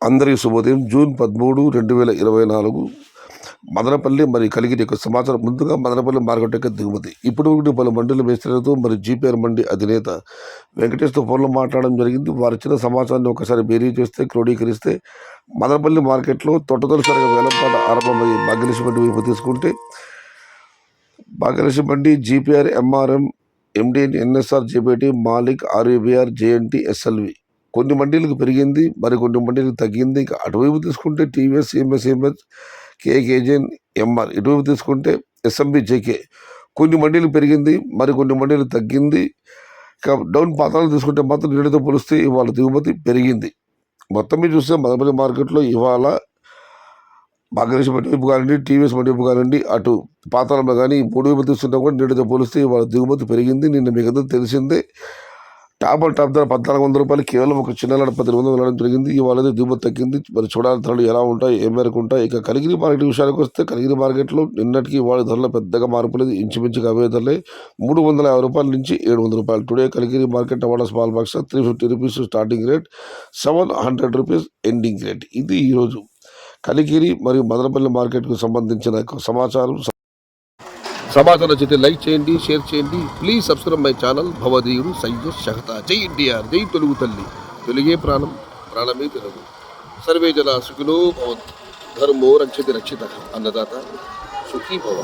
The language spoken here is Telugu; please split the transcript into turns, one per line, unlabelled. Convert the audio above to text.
అందరికీ శుభోదయం. జూన్ 13, 2024 మదనపల్లి మరియు కలిగిరి యొక్క సమాచారం. ముందుగా మదనపల్లి మార్కెట్ యొక్క దిగుమతి. ఇప్పుడు పలు మండలి మేస్త్రీలతో మరి జీపీఆర్ మండి అధినేత వెంకటేష్తో ఫోన్లో మాట్లాడడం జరిగింది. వారు ఇచ్చిన సమాచారాన్ని ఒకసారి బేరీ చేస్తే క్రోడీకరిస్తే మదనపల్లి మార్కెట్లో తొట్టతొలిసారిగా వేలంపాట ఆరంభమయ్యి భాగ్యలక్ష్మి మండి వైపు తీసుకుంటే Bhagyalakshmi mandi GPR, MRM, MDN, NSR, JPT, Malik, RABR, JNT, SLV కొన్ని మండీలకు పెరిగింది, మరికొన్ని మండీలకు తగ్గింది. ఇంకా అటువైపు తీసుకుంటే టీవీఎస్, ఎంఎస్ఎంఎస్, కేకేజెన్, ఎంఆర్, ఇటువైపు తీసుకుంటే ఎస్ఎంబి, జేకే కొన్ని మండీలు పెరిగింది, మరికొన్ని మండీలు తగ్గింది. ఇక డౌన్ పాత్రలు తీసుకుంటే మాత్రం నిన్నటితో పోలిస్తే ఇవాళ దిగుమతి పెరిగింది. మొత్తం మీద చూస్తే మదనపల్లి మార్కెట్లో ఇవాళ భాగ్యలక్ష్మి మండి వైపు కానివ్వండి, టీవీఎస్ మండి వైపు కానివ్వండి, అటు పాతాళంలో కానీ మూడు వైపు తీసుకుంటే కూడా నిన్నటితో పోలిస్తే ఇవాళ దిగుమతి పెరిగింది. నిన్న మీకు అందరూ తెలిసిందే టాప్ ధర 1,400 రూపాయలు, కేవలం ఒక చిన్న 10,200 వెళ్ళడం జరిగింది. ఇవాళ దిగుమతి తగ్గింది. మరి చూడాలి ధరలు ఎలా ఉంటాయి, ఏ మేరకు ఉంటాయి. ఇక కలిగిరి మార్కెట్ విషయానికి వస్తే కలిగిరి మార్కెట్లో నిన్నటికి ఇవాళ ధరలు పెద్దగా మార్పు లేదు, ఇంచుమించుగా అవే ధరలే 350 రూపాయల నుంచి 700 రూపాయలు. టుడే కలిగిరి మార్కెట్ టమాటా small box 350 rupees starting rate, 700 rupees ending rate. ఇది ఈరోజు కలిగిరి మరియు మదనపల్లి మార్కెట్కు సంబంధించిన సమాచారం నచ్చితే లైక్ చేయండి, షేర్ చేయండి. Please subscribe my channel. భవదీయుడు సయ్యద్ షహతా. జై ఎన్టీఆర్, జై తెలుగు తల్లి, తెలుగే ప్రాణం, ప్రాణమే తెలుగు. సర్వే జన సుఖినో భవంతు. ధర్మో రక్షతి రక్షిత. అన్నదాత సుఖీ భవ.